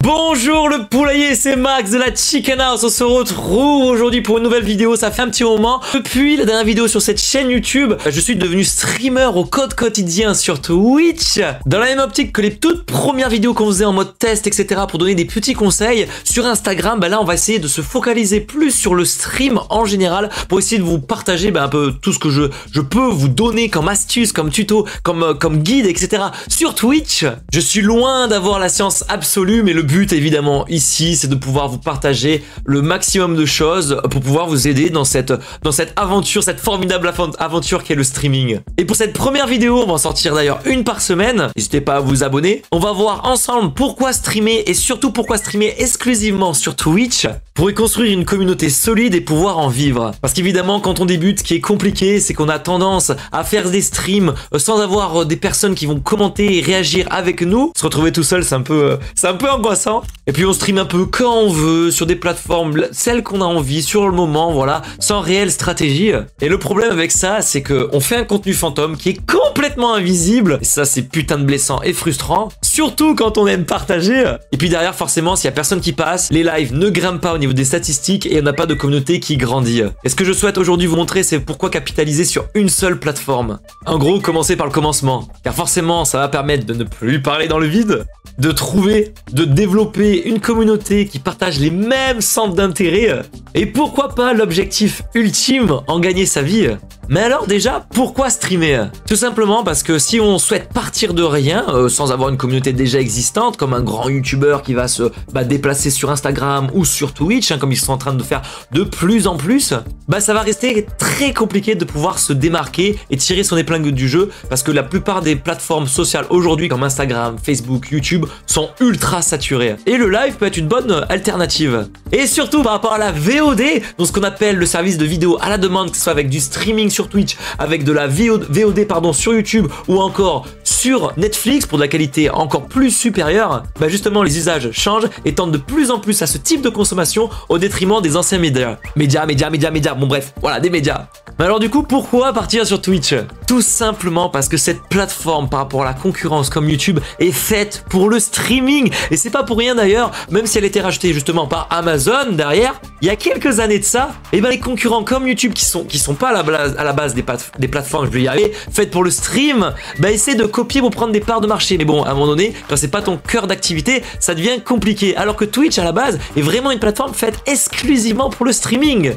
Bonjour le poulailler, c'est Max de la Chicken House. On se retrouve aujourd'hui pour une nouvelle vidéo. Ça fait un petit moment. Depuis la dernière vidéo sur cette chaîne YouTube, je suis devenu streamer au code quotidien sur Twitch. Dans la même optique que les toutes premières vidéos qu'on faisait en mode test, etc. pour donner des petits conseils sur Instagram, là on va essayer de se focaliser plus sur le stream en général pour essayer de vous partager un peu tout ce que je peux vous donner comme astuce, comme tuto, comme guide, etc. sur Twitch. Je suis loin d'avoir la science absolue, mais le but évidemment ici c'est de pouvoir vous partager le maximum de choses pour pouvoir vous aider dans cette aventure, cette formidable aventure qu'est le streaming. Et pour cette première vidéo, on va en sortir d'ailleurs une par semaine, n'hésitez pas à vous abonner. On va voir ensemble pourquoi streamer et surtout pourquoi streamer exclusivement sur Twitch pour y construire une communauté solide et pouvoir en vivre. Parce qu'évidemment quand on débute, ce qui est compliqué c'est qu'on a tendance à faire des streams sans avoir des personnes qui vont commenter et réagir avec nous. Se retrouver tout seul c'est un peu angoissant. Et puis on stream un peu quand on veut, sur des plateformes, celles qu'on a envie, sur le moment, voilà, sans réelle stratégie. Et le problème avec ça, c'est qu'on fait un contenu fantôme qui est complètement invisible. Et ça, c'est putain de blessant et frustrant. Surtout quand on aime partager. Et puis derrière, forcément, s'il y a personne qui passe, les lives ne grimpent pas au niveau des statistiques et on n'a pas de communauté qui grandit. Et ce que je souhaite aujourd'hui vous montrer, c'est pourquoi capitaliser sur une seule plateforme. En gros, commencer par le commencement. Car forcément, ça va permettre de ne plus parler dans le vide, de trouver, de développer une communauté qui partage les mêmes centres d'intérêt. Et pourquoi pas l'objectif ultime, en gagner sa vie. Mais alors déjà, pourquoi streamer? Tout simplement parce que si on souhaite partir de rien, sans avoir une communauté déjà existante, comme un grand youtubeur qui va se déplacer sur Instagram ou sur Twitch, comme ils sont en train de faire de plus en plus, ça va rester très compliqué de pouvoir se démarquer et tirer son épingle du jeu, parce que la plupart des plateformes sociales aujourd'hui, comme Instagram, Facebook, YouTube, sont ultra saturées. Et le live peut être une bonne alternative. Et surtout par rapport à la VOD, donc ce qu'on appelle le service de vidéo à la demande, que ce soit avec du streaming sur Twitch, avec de la VOD sur YouTube ou encore sur Netflix pour de la qualité encore plus supérieure, justement les usages changent et tendent de plus en plus à ce type de consommation au détriment des anciens médias. Bon bref, voilà, des médias. Mais alors du coup, pourquoi partir sur Twitch? Tout simplement parce que cette plateforme par rapport à la concurrence comme YouTube est faite pour le streaming. Et c'est pas pour rien d'ailleurs, même si elle était rachetée justement par Amazon derrière, il y a quelques années de ça, les concurrents comme YouTube qui sont pas à la base des plateformes, je vais y arriver, faites pour le stream, essaient de copier pour prendre des parts de marché. Mais bon, à un moment donné, quand c'est pas ton cœur d'activité, ça devient compliqué. Alors que Twitch à la base est vraiment une plateforme faite exclusivement pour le streaming.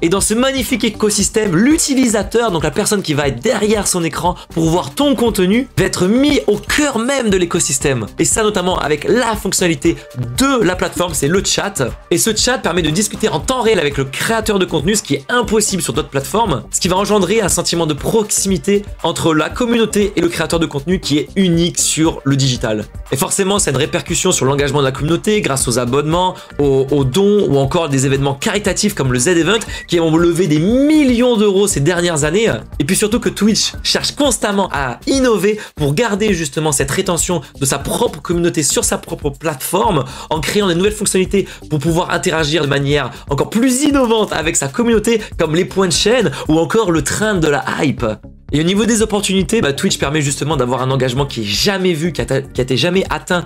Et dans ce magnifique écosystème, l'utilisateur, donc la personne qui va être derrière son écran pour voir ton contenu, va être mis au cœur même de l'écosystème. Et ça notamment avec la fonctionnalité de la plateforme, c'est le chat. Et ce chat permet de discuter en temps réel avec le créateur de contenu, ce qui est impossible sur d'autres plateformes, ce qui va engendrer un sentiment de proximité entre la communauté et le créateur de contenu qui est unique sur le digital. Et forcément, ça a une répercussion sur l'engagement de la communauté grâce aux abonnements, aux dons ou encore des événements caritatifs comme le Z-Event qui ont levé des millions d'euros ces dernières années. Et puis surtout que Twitch cherche constamment à innover pour garder justement cette rétention de sa propre communauté sur sa propre plateforme en créant des nouvelles fonctionnalités pour pouvoir interagir de manière encore plus innovante avec sa communauté comme les points de chaîne ou encore le train de la hype. Et au niveau des opportunités, Twitch permet justement d'avoir un engagement qui est jamais vu, qui a été jamais atteint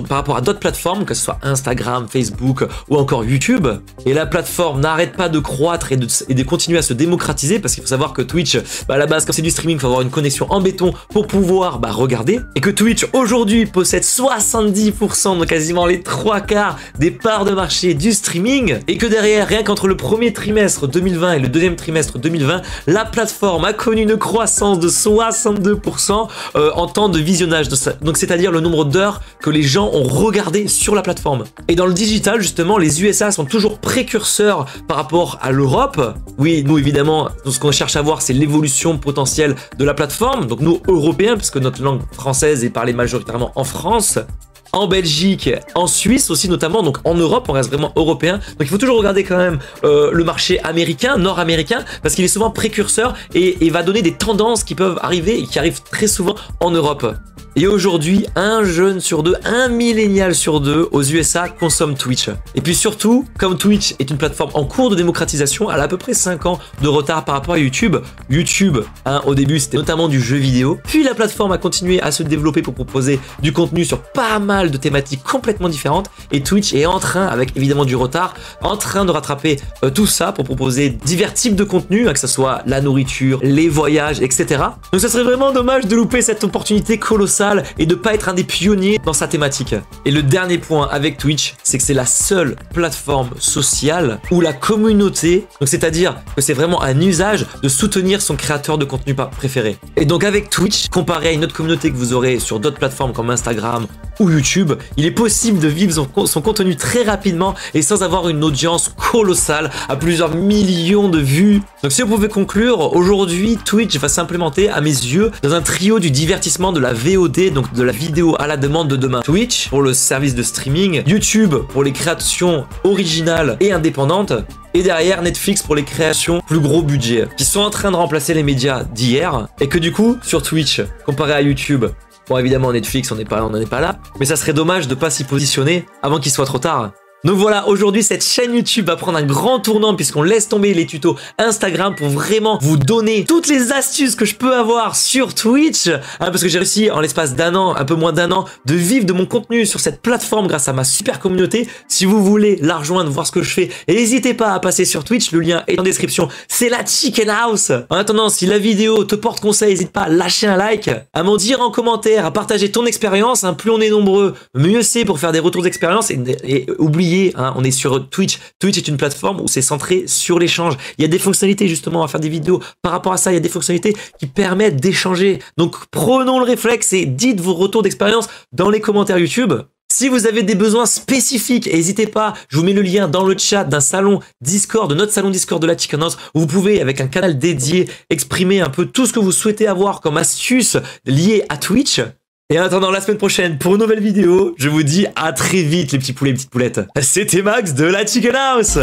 par rapport à d'autres plateformes, que ce soit Instagram, Facebook ou encore YouTube. Et la plateforme n'arrête pas de croître et de continuer à se démocratiser, parce qu'il faut savoir que Twitch, à la base, quand c'est du streaming, il faut avoir une connexion en béton pour pouvoir regarder. Et que Twitch aujourd'hui possède 70%, donc quasiment les 3/4 des parts de marché du streaming. Et que derrière, rien qu'entre le premier trimestre 2020 et le deuxième trimestre 2020, la plateforme a connu une croissance de 62% en temps de visionnage, donc c'est-à-dire le nombre d'heures que les gens ont regardé sur la plateforme. Et dans le digital, justement, les USA sont toujours précurseurs par rapport à l'Europe. Oui, nous évidemment, ce qu'on cherche à voir, c'est l'évolution potentielle de la plateforme, donc nous Européens, puisque notre langue française est parlée majoritairement en France, en Belgique, en Suisse aussi notamment, donc en Europe, on reste vraiment européen. Donc il faut toujours regarder quand même le marché américain, nord-américain, parce qu'il est souvent précurseur et va donner des tendances qui peuvent arriver et qui arrivent très souvent en Europe. Et aujourd'hui, un jeune sur deux, un millénial sur deux aux USA consomme Twitch. Et puis surtout, comme Twitch est une plateforme en cours de démocratisation, elle a à peu près 5 ans de retard par rapport à YouTube. YouTube, au début, c'était notamment du jeu vidéo. Puis la plateforme a continué à se développer pour proposer du contenu sur pas mal de thématiques complètement différentes. Et Twitch est en train, avec évidemment du retard, en train de rattraper tout ça pour proposer divers types de contenus, que ce soit la nourriture, les voyages, etc. Donc ça serait vraiment dommage de louper cette opportunité colossale et de pas être un des pionniers dans sa thématique. Et le dernier point avec Twitch, c'est que c'est la seule plateforme sociale où la communauté, donc c'est-à-dire que c'est vraiment un usage de soutenir son créateur de contenu préféré. Et donc avec Twitch, comparé à une autre communauté que vous aurez sur d'autres plateformes comme Instagram ou YouTube, il est possible de vivre son contenu très rapidement et sans avoir une audience colossale à plusieurs millions de vues. Donc si vous pouvez conclure, aujourd'hui Twitch va s'implémenter à mes yeux dans un trio du divertissement de la VOD, donc de la vidéo à la demande de demain. Twitch pour le service de streaming, YouTube pour les créations originales et indépendantes, et derrière Netflix pour les créations plus gros budget, qui sont en train de remplacer les médias d'hier, et que du coup, sur Twitch, comparé à YouTube, bon évidemment Netflix on n'en est pas là, mais ça serait dommage de pas s'y positionner avant qu'il soit trop tard. Donc voilà, aujourd'hui cette chaîne YouTube va prendre un grand tournant puisqu'on laisse tomber les tutos Instagram pour vraiment vous donner toutes les astuces que je peux avoir sur Twitch, parce que j'ai réussi en l'espace d'un an, un peu moins d'un an, de vivre de mon contenu sur cette plateforme grâce à ma super communauté. Si vous voulez la rejoindre, voir ce que je fais, n'hésitez pas à passer sur Twitch, le lien est en description, c'est la Chicken House. En attendant, si la vidéo te porte conseil, n'hésite pas à lâcher un like, à m'en dire en commentaire, à partager ton expérience, plus on est nombreux, mieux c'est pour faire des retours d'expérience et oubliez, on est sur Twitch. Twitch est une plateforme où c'est centré sur l'échange. Il y a des fonctionnalités justement à faire des vidéos. Par rapport à ça, il y a des fonctionnalités qui permettent d'échanger. Donc prenons le réflexe et dites vos retours d'expérience dans les commentaires YouTube. Si vous avez des besoins spécifiques, n'hésitez pas, je vous mets le lien dans le chat d'un salon Discord, de notre salon Discord de la Chicken House, où vous pouvez, avec un canal dédié, exprimer un peu tout ce que vous souhaitez avoir comme astuces liées à Twitch. Et en attendant la semaine prochaine pour une nouvelle vidéo, je vous dis à très vite les petits poulets et petites poulettes. C'était Max de la Chicken House.